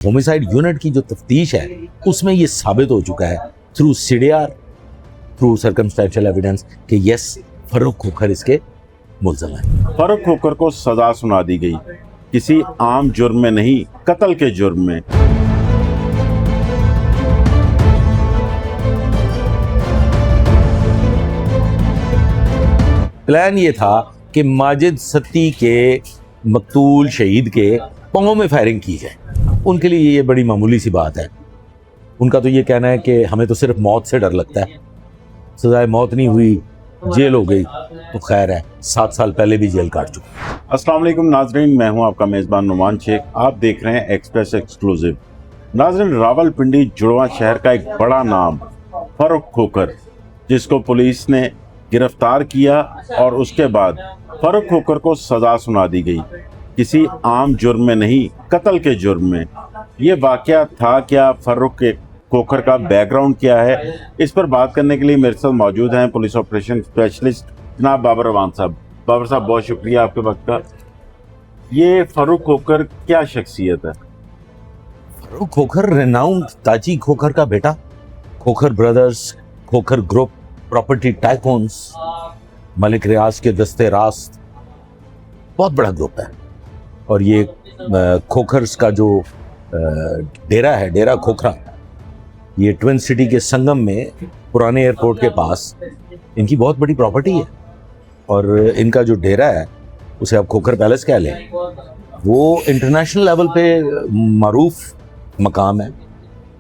Homicide unit की जो तफ्तीश है उसमें ये साबित हो चुका है through CDR, through circumstantial evidence कि यस फर्रुख खोखर इसके मुल्ज़िम है। फर्रुख खोखर को सजा सुना दी गई, किसी आम जुर्म में नहीं, कत्ल के जुर्म में। प्लान ये था कि माजिद सत्ती के मकतूल शहीद के पाँव में फायरिंग की जाए। उनके लिए ये बड़ी मामूली सी बात है। उनका तो ये कहना है कि हमें तो सिर्फ मौत से डर लगता है, सजाए मौत नहीं हुई, जेल हो गई तो खैर है, 7 साल पहले भी जेल काट चुका। अस्सलाम वालेकुम नाजरीन, मैं हूं आपका मेज़बान नुमान शेख। आप देख रहे हैं एक्सप्रेस एक्सक्लूसिव। नाजरीन, रावलपिंडी जुड़वा शहर का एक बड़ा नाम फर्रुख खोखर, जिसको पुलिस ने गिरफ्तार किया और उसके बाद फर्रुख खोखर को सजा सुना दी गई, किसी आम जुर्म में नहीं, कत्ल के जुर्म में। ये वाकया था क्या? फर्रुख के खोखर का बैकग्राउंड क्या है? इस पर बात करने के लिए मेरे साथ मौजूद हैं पुलिस ऑपरेशन स्पेशलिस्ट जनाब बाबर रवान साहब। बाबर साहब, बहुत शुक्रिया आपके वक्त का। ये फर्रुख खोखर क्या शख्सियत है? फर्रुख खोखर रेनाउंड ताजी खोखर का बेटा, Khokhar brothers, Khokhar group, property tycoons, Malik Riaz के दस्ते रास्त, बहुत बड़ा ग्रुप है। और ये खोखर्स का जो डेरा है, डेरा खोखरा, ये ट्विन सिटी के संगम में पुराने एयरपोर्ट के पास इनकी बहुत बड़ी प्रॉपर्टी है। और इनका जो डेरा है उसे आप खोखर पैलेस कह लें, वो इंटरनेशनल लेवल पे मारूफ मकाम है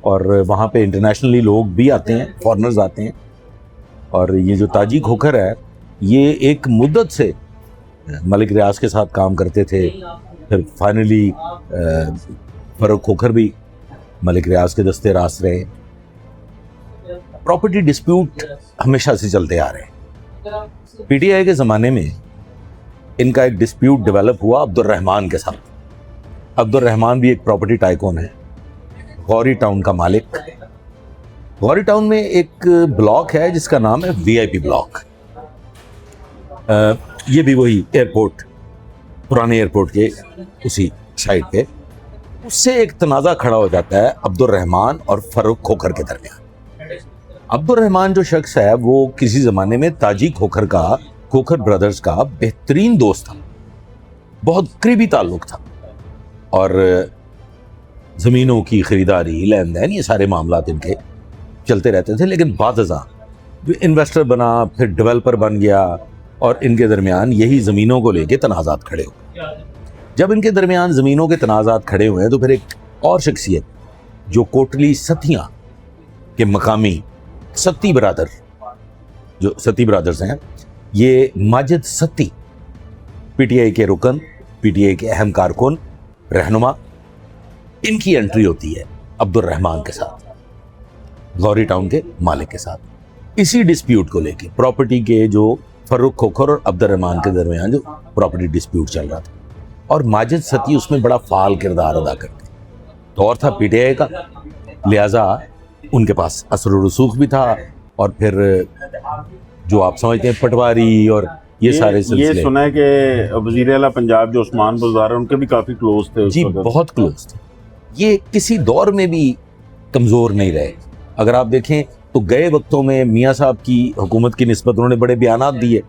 और वहाँ पे इंटरनेशनली लोग भी आते हैं, फॉरेनर्स आते हैं। और ये जो ताजी खोखर है, ये एक मुद्दत से मलिक रियाज के साथ काम करते थे, फिर फाइनली फर्रुख खोखर भी मलिक रियाज के दस्ते रास्त रहे। प्रॉपर्टी डिस्प्यूट हमेशा से चलते आ रहे हैं। पीटीआई के ज़माने में इनका एक डिस्प्यूट डेवलप हुआ अब्दुर्रहमान के साथ। अब्दुर्रहमान भी एक प्रॉपर्टी टाइकून है, गौरी टाउन का मालिक। गौरी टाउन में एक ब्लॉक है जिसका नाम है वीआईपी ब्लॉक। ये भी वही एयरपोर्ट, पुराने एयरपोर्ट के उसी साइड पे। उससे एक तनाज़ा खड़ा हो जाता है अब्दुर्रहमान और फर्रुख खोखर के दरमियान। अब्दुर्रहमान जो शख्स है वो किसी ज़माने में ताजी खोखर का, खोखर ब्रदर्स का बेहतरीन दोस्त था, बहुत करीबी ताल्लुक था। और ज़मीनों की ख़रीदारी, लेन देन, ये सारे मामलात इनके चलते रहते थे। लेकिन बादज़ा जो इन्वेस्टर बना, फिर डेवलपर बन गया और इनके दरमियान यही ज़मीनों को लेके तनाज़ात खड़े हुए। जब इनके दरमियान ज़मीनों के तनाज़ात खड़े हुए हैं तो फिर एक और शख्सियत जो कोटली सतियाँ के मकामी सत्ती ब्रादर, जो सत्ती ब्रादर्स हैं, ये माजिद सत्ती पीटीआई के रुकन, पीटीआई के अहम कारकुन, रहनुमा, इनकी एंट्री होती है अब्दुर्रहमान के साथ, गौरी टाउन के मालिक के साथ, इसी डिस्प्यूट को लेके, प्रॉपर्टी के जो फर्रुख खोखर और अब्दुर्रहमान के दरमियान जो प्रॉपर्टी डिस्प्यूट चल रहा था। और माजिद सत्ती उसमें बड़ा फाल किरदार अदा करते। दौर था पीटीआई का, लिहाजा उनके पास असर और रसूख भी था। और फिर जो आप समझते हैं पटवारी और ये सारे सिलसिले। ये सुना है कि वज़ीर आला पंजाब जो उस्मान बुज़दार, उनके भी काफ़ी क्लोज थे जी, बहुत क्लोज थे। ये किसी दौर में भी कमज़ोर नहीं रहे। अगर आप देखें तो गए वक्तों में मियाँ साहब की हुकूमत की निस्बत उन्होंने बड़े बयानात दिए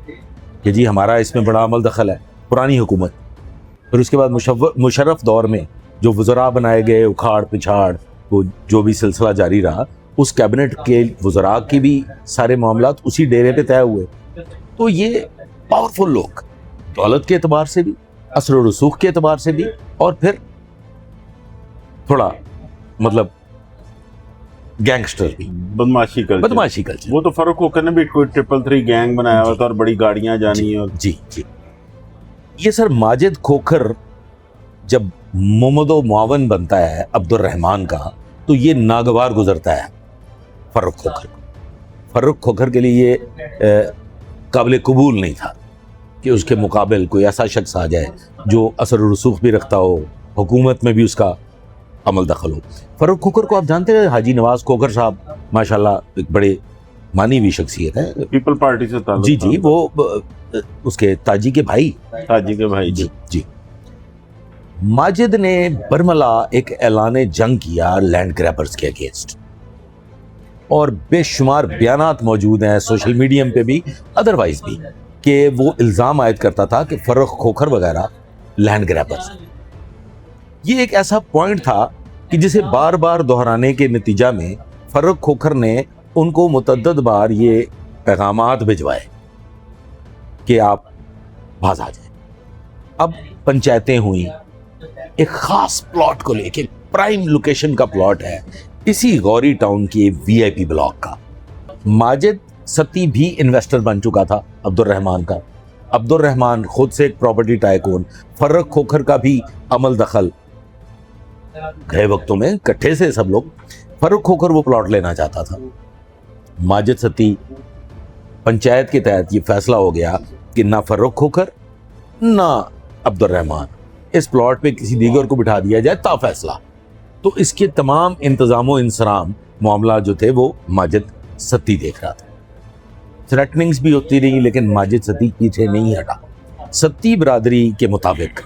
कि जी हमारा इसमें बड़ा अमल दखल है, पुरानी हुकूमत। फिर उसके बाद मुशर्रफ दौर में जो वज़रा बनाए गए, उखाड़ पिछाड़, वो जो भी सिलसिला जारी रहा, उस कैबिनेट के वज़रा की भी सारे मामलात उसी डेरे पे तय हुए। तो ये पावरफुल लोग, दौलत के एतबार से भी, असर और रसूख के एतबार से भी, और फिर थोड़ा मतलब गैंगस्टर भी, बदमाशी कल्चर। वो तो फर्रुख खोखर ने भी कोई 333 गैंग बनाया हुआ था और बड़ी गाड़ियां जानी। और जी जी, ये सर माजिद खोखर जब मोहम्मदो मुआवन बनता है अब्दुर्रहमान का, तो ये नागवार गुजरता है फर्रुख खोखर को। फर्रुख खोखर के लिए ये काबिल कबूल नहीं था कि उसके मुकाबिल कोई ऐसा शख्स आ जाए जो असर और रसूख भी रखता हो, हुकूमत में भी उसका अमल दखल हो। फर्रुख खोखर को आप जानते हैं, हाजी नवाज खोखर साहब माशाल्लाह एक बड़े मानी हुई शख्सियत है, पीपल पार्टी से ताल्लुक। जी जी, वो उसके ताजी के भाई जी। माजिद ने बरमला एक ऐलान जंग किया लैंड ग्रैबर्स के अगेंस्ट, और बेशुमार बयानात मौजूद हैं सोशल मीडियम पे भी, अदरवाइज भी, कि वो इल्ज़ाम आयद करता था कि फर्रुख खोखर वगैरह लैंड ग्रैबर्स। ये एक ऐसा पॉइंट था कि जिसे बार बार दोहराने के नतीजा में फर्रुख खोखर ने उनको मुतअद्दिद बार ये पैगामात भिजवाए कि आप बाज आ जाए। अब पंचायतें हुई, एक खास प्लॉट को लेके, प्राइम लोकेशन का प्लॉट है इसी गौरी टाउन के वीआईपी ब्लॉक का। माजिद सती भी इन्वेस्टर बन चुका था अब्दुर्रहमान का। अब्दुर्रहमान खुद से एक प्रॉपर्टी टाइकून, फर्रुख खोखर का भी अमल दखल, गए वक्तों में इकट्ठे से सब लोग। फर्रुख खोखर वो प्लॉट लेना चाहता था। माजिद सती पंचायत के तहत ये फैसला हो गया कि ना फर्रुख खोखर ना अब्दुर्रहमान, इस प्लॉट पे किसी दीगर को बिठा दिया जाए ता फैसला। तो इसके तमाम इंतजाम इंसराम मामला जो थे वो माजिद सती देख रहा था। थ्रेटनिंग्स भी होती रही, लेकिन माजिद सती पीछे नहीं हटा। सती बरादरी के मुताबिक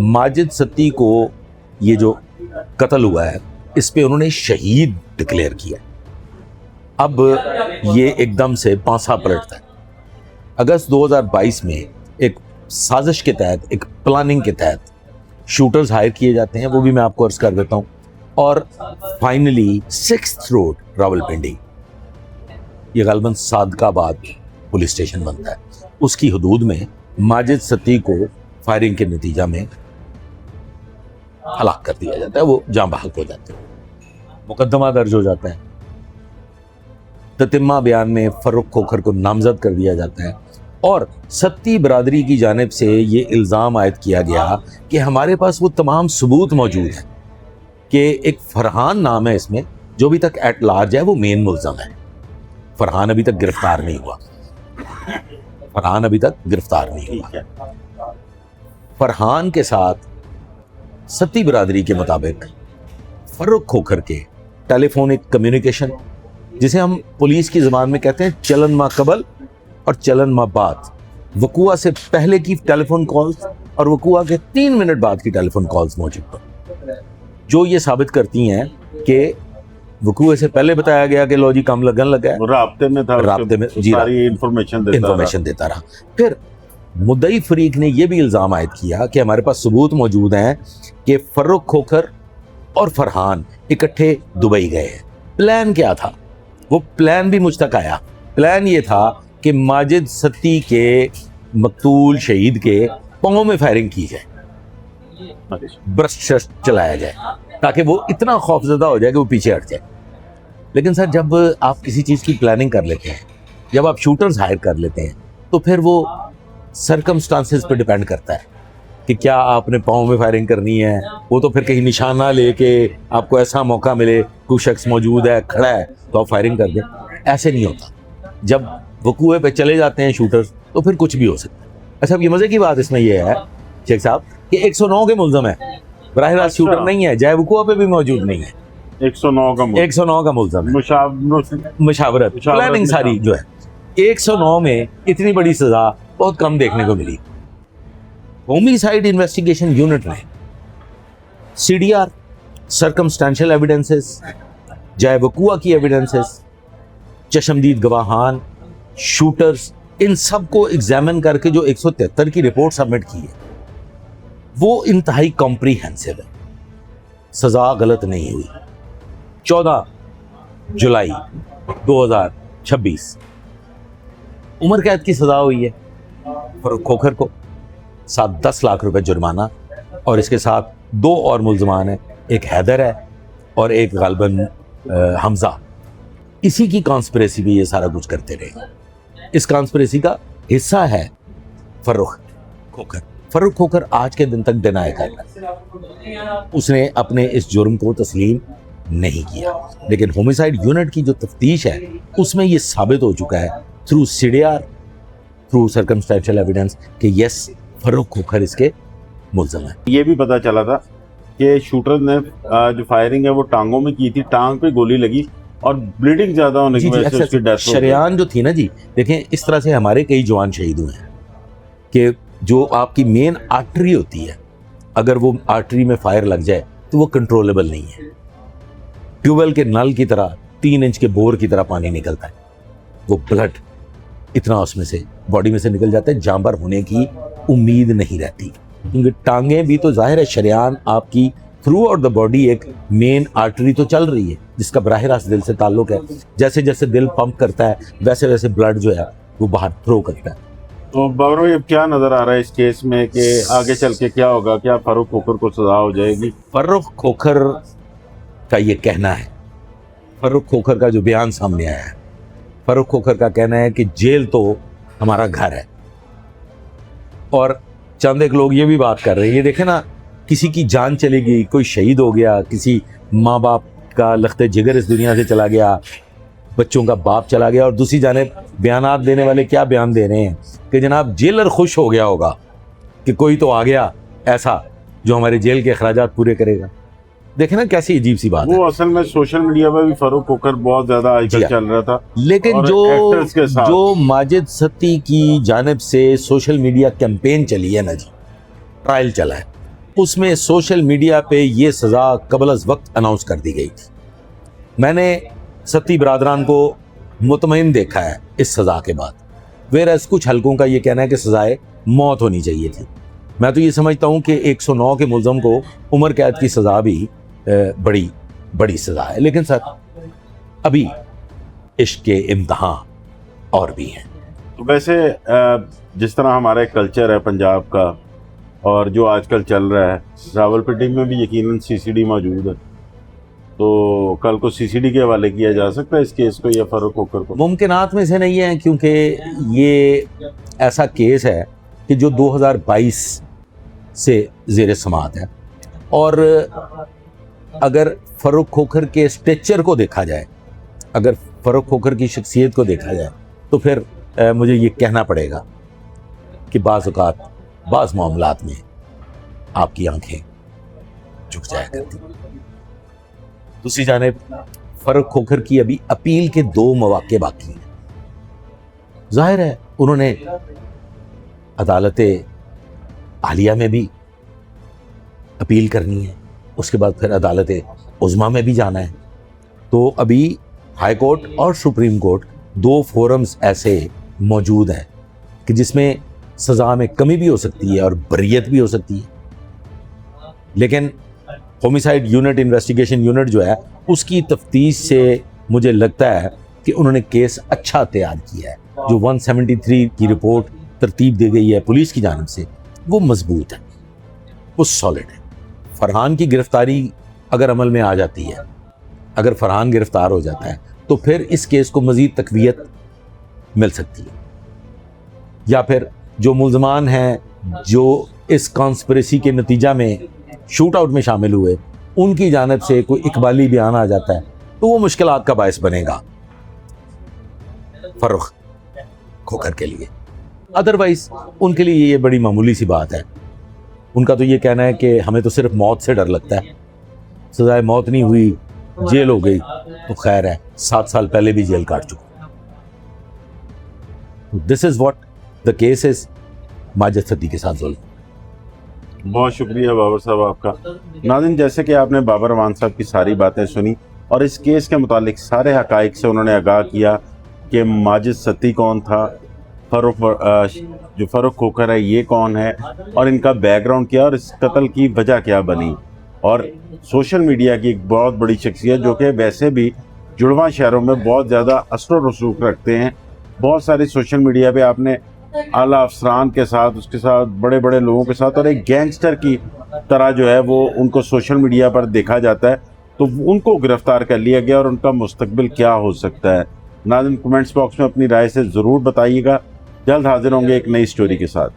माजिद सती को ये जो कत्ल हुआ है इस पे उन्होंने शहीद डिक्लेयर किया। अब ये एकदम से पांसा पलटता है। अगस्त 2022 में एक साजिश के तहत, एक प्लानिंग के तहत शूटर्स हायर किए जाते हैं, वो भी मैं आपको अर्ज कर देता हूँ। और फाइनली 6th रोड रावलपिंडी, ये गालबन सादकाबाद पुलिस स्टेशन बनता है, उसकी हदूद में माजिद सती को फायरिंग के नतीजा में हलाक कर दिया जाता है। वो जान बहक हो जाते हैं, मुकदमा दर्ज हो जाता है। ततिम्मा बयान में फर्रुख खोखर को नामजद कर दिया जाता है और सत्ती बरादरी की जानिब से ये इल्ज़ाम आयद किया गया कि हमारे पास वो तमाम सबूत मौजूद हैं कि एक फरहान नाम है इसमें, जो अभी तक एट लार्ज है, वो मेन मुल्ज़म है। फरहान अभी तक गिरफ्तार नहीं हुआ। फरहान अभी तक गिरफ्तार नहीं हुआ। फरहान के साथ सत्ती बरादरी के मुताबिक फर्रुख खोखर के टेलीफोनिक कम्युनिकेशन, जिसे हम पुलिस की ज़बान में कहते हैं चलन मा कबल और चलन मा बाद, वकुआ से पहले की टेलीफोन कॉल्स और वकुआ के 3 मिनट बाद की टेलीफोन कॉल्स मौजूद हैं, जो ये साबित करती हैं कि वकुए से पहले बताया गया कि लो जी काम लगन लगा है, राब्ते में था, राब्ते में जी सारी इंफॉर्मेशन देता रहा। फिर मुद्दई फरीक ने यह भी इल्ज़ाम आयद किया कि हमारे पास सबूत मौजूद हैं कि फर्रुख खोखर और फरहान इकट्ठे दुबई गए हैं। प्लान क्या था? वो प्लान भी मुझ तक आया। प्लान ये था कि माजिद सत्ती के मकतूल शहीद के पाँव में फायरिंग की जाए, ब्रस्ट शस्ट चलाया जाए, ताकि वो इतना खौफजदा हो जाए कि वो पीछे हट जाए। लेकिन सर, जब आप किसी चीज़ की प्लानिंग कर लेते हैं, जब आप शूटर्स हायर कर लेते हैं, तो फिर वो सर्कमस्टांसेस पे डिपेंड करता है कि क्या आपने पाँव में फायरिंग करनी है। वो तो फिर कहीं निशाना लेके आपको ऐसा मौका मिले, कोई शख्स मौजूद है, खड़ा है, तो आप फायरिंग कर दें। ऐसे नहीं होता। जब वकूए पे चले जाते हैं शूटर्स, तो फिर कुछ भी हो सकता है। अच्छा, अब ये मज़े की बात इसमें यह है शेख साहब कि 109 के मुल्ज़म है, बराह रास्त शूटर नहीं है, जाए वकूआ पे भी मौजूद नहीं है। 109 का मुल्ज़म है। मुशावरत प्लानिंग सारी जो है 109 में इतनी बड़ी सज़ा बहुत कम देखने को मिली। होमिसाइड इन्वेस्टिगेशन यूनिट ने सीडीआर, सर्कमस्टेंशियल एविडेंसेस, जाए वकूआ की एविडेंसेस, चशमदीद गवाहान, शूटर्स, इन सब को एग्जामिन करके जो 173 की रिपोर्ट सबमिट की है, वो इंतहाई कॉम्प्रीहेंसिव है। सजा गलत नहीं हुई। 14 जुलाई 2026 उम्र कैद की सजा हुई है फर्रुख खोखर को, 10 लाख रुपए जुर्माना, और इसके साथ 2 और मुल्ज़मान हैं, एक हैदर है और एक गालबन हमजा। इसी की कॉन्स्पिरेसी भी ये सारा कुछ करते रहे। इस कॉन्स्पिरेसी का हिस्सा है फर्रुख खोखर। फर्रुख खोखर आज के दिन तक डिनाई कर रहा है, उसने अपने इस जुर्म को तस्लीम नहीं किया। लेकिन होमिसाइड यूनिट की जो तफ्तीश है उसमें ये साबित हो चुका है through CDR, through circumstantial evidence कि यस, फर्रुख खोखर इसके मुल्ज़म है। ये भी पता चला था कि शूटर ने जो फायरिंग है वो टांगों में की थी, टांग पे गोली लगी और ब्लीडिंग ज्यादा होने की वजह से उसकी डेथ हो गई। शरेआन जो थी ना जी, देखें इस तरह से हमारे कई जवान शहीद हुए हैं कि जो आपकी मेन आर्टरी होती है, اگر وہ آرٹری میں فائر لگ جائے تو وہ کنٹرولبل نہیں ہے. ٹیوب ویل کے نل کی طرح 3 انچ کے بور کی طرح پانی نکلتا ہے, وہ بلڈ اتنا اس میں سے باڈی میں سے نکل جاتا ہے, جاں بر ہونے کی امید نہیں رہتی. کیونکہ ٹانگیں بھی تو ظاہر ہے شریان آپ کی تھرو آؤٹ دا باڈی ایک مین آرٹری تو چل رہی ہے جس کا براہ راست دل سے تعلق ہے. جیسے جیسے دل پمپ کرتا ہے ویسے ویسے بلڈ جو ہے وہ باہر تھرو کرتا ہے. تو بابر بھائی اب کیا نظر آ رہا ہے اس کیس میں کہ آگے چل کے کیا ہوگا؟ کیا فاروق کھوکھر کو سزا ہو جائے گی؟ فاروق کھوکھر کا یہ کہنا ہے, فاروق کھوکھر کا جو بیان سامنے آیا ہے, فاروق کھوکھر کا کہنا ہے کہ جیل تو ہمارا گھر ہے. اور چند ایک لوگ یہ بھی بات کر رہے ہیں, یہ دیکھیں نا, کسی کی جان چلی گئی, کوئی شہید ہو گیا, کسی ماں باپ کا لخت جگر اس دنیا سے چلا گیا, بچوں کا باپ چلا گیا, اور دوسری جانب بیانات دینے والے کیا بیان دے رہے ہیں کہ جناب جیلر خوش ہو گیا ہوگا کہ کوئی تو آ گیا ایسا جو ہمارے جیل کے اخراجات پورے کرے گا. دیکھیں نا کیسی عجیب سی بات ہے. وہ اصل میں سوشل میڈیا پہ بھی فاروق کھوکھر بہت زیادہ آج کل چل رہا تھا, لیکن اور ایکٹرز کے ساتھ جو ماجد ستی کی جانب سے سوشل میڈیا کیمپین چلی ہے نا جی, ٹرائل چلا ہے, اس میں سوشل میڈیا پہ یہ سزا قبل از وقت اناؤنس کر دی گئی تھی. میں نے ستی برادران کو مطمئن دیکھا ہے اس سزا کے بعد, ویرز کچھ حلقوں کا یہ کہنا ہے کہ سزائے موت ہونی چاہیے تھی. میں تو یہ سمجھتا ہوں کہ 109 کے ملزم کو عمر قید کی سزا بھی بڑی سزا ہے. لیکن سر ابھی عشق کے امتحان اور بھی ہیں. ویسے جس طرح ہمارا ایک کلچر ہے پنجاب کا, اور جو آج کل چل رہا ہے, راولپنڈی میں بھی یقیناً CCD موجود ہے, تو کل کو CCD کے حوالے کیا جا سکتا ہے اس کیس کو یا فاروق کھوکھر کو؟ ممکنات میں سے نہیں ہے, کیونکہ یہ ایسا کیس ہے کہ جو 2022 سے زیر سماعت ہے, اور اگر فاروق کھوکھر کے اسٹیچر کو دیکھا جائے, اگر فاروق کھوکھر کی شخصیت کو دیکھا جائے, تو پھر مجھے یہ کہنا پڑے گا کہ بعض اوقات بعض معاملات میں آپ کی آنکھیں جھک جایا کرتی. دوسری جانب فاروق کھوکھر کی ابھی اپیل کے 2 مواقع باقی ہیں. ظاہر ہے انہوں نے عدالت عالیہ میں بھی اپیل کرنی ہے, اس کے بعد پھر عدالت عظمیٰ میں بھی جانا ہے. تو ابھی ہائی کورٹ اور سپریم کورٹ 2 فورمز ایسے موجود ہیں کہ جس میں سزا میں کمی بھی ہو سکتی ہے اور بریت بھی ہو سکتی ہے. لیکن ہومیسائیڈ یونٹ انویسٹیگیشن یونٹ جو ہے اس کی تفتیش سے مجھے لگتا ہے کہ انہوں نے کیس اچھا تیار کیا ہے. جو 173 کی رپورٹ ترتیب دی گئی ہے پولیس کی جانب سے, وہ مضبوط ہے, وہ سالڈ ہے. فرحان کی گرفتاری اگر عمل میں آ جاتی ہے, اگر فرحان گرفتار ہو جاتا ہے, تو پھر اس کیس کو مزید تقویت مل سکتی ہے. یا پھر جو ملزمان ہیں جو اس کانسپریسی کے نتیجہ میں شوٹ آؤٹ میں شامل ہوئے, ان کی جانب سے کوئی اقبالی بیان آ جاتا ہے تو وہ مشکلات کا باعث بنے گا فاروق کھوکھر کے لیے. ادروائز ان کے لیے یہ بڑی معمولی سی بات ہے. ان کا تو یہ کہنا ہے کہ ہمیں تو صرف موت سے ڈر لگتا ہے, سزائے موت نہیں ہوئی, جیل ہو گئی تو خیر ہے, 7 سال پہلے بھی جیل کاٹ چکا. This is what the case is Majid Satti کے ساتھ ظلم. بہت شکریہ بابر صاحب آپ کا. ناظرین, جیسے کہ آپ نے بابر امان صاحب کی ساری باتیں سنی اور اس کیس کے متعلق سارے حقائق سے انہوں نے آگاہ کیا کہ ماجد ستی کون تھا, جو فاروق کھوکھر ہے یہ کون ہے, اور ان کا بیک گراؤنڈ کیا, اور اس قتل کی وجہ کیا بنی. اور سوشل میڈیا کی ایک بہت بڑی شخصیت جو کہ ویسے بھی جڑواں شہروں میں بہت زیادہ اثر و رسوخ رکھتے ہیں. بہت سارے سوشل میڈیا پہ آپ نے اعلیٰ افسران کے ساتھ, اس کے ساتھ بڑے بڑے لوگوں کے ساتھ, اور ایک گینگسٹر کی طرح جو ہے وہ ان کو سوشل میڈیا پر دیکھا جاتا ہے. تو ان کو گرفتار کر لیا گیا, اور ان کا مستقبل کیا ہو سکتا ہے. ناظرین, کمنٹس باکس میں اپنی رائے سے ضرور بتائیے گا. جلد حاضر ہوں گے ایک نئی سٹوری کے ساتھ.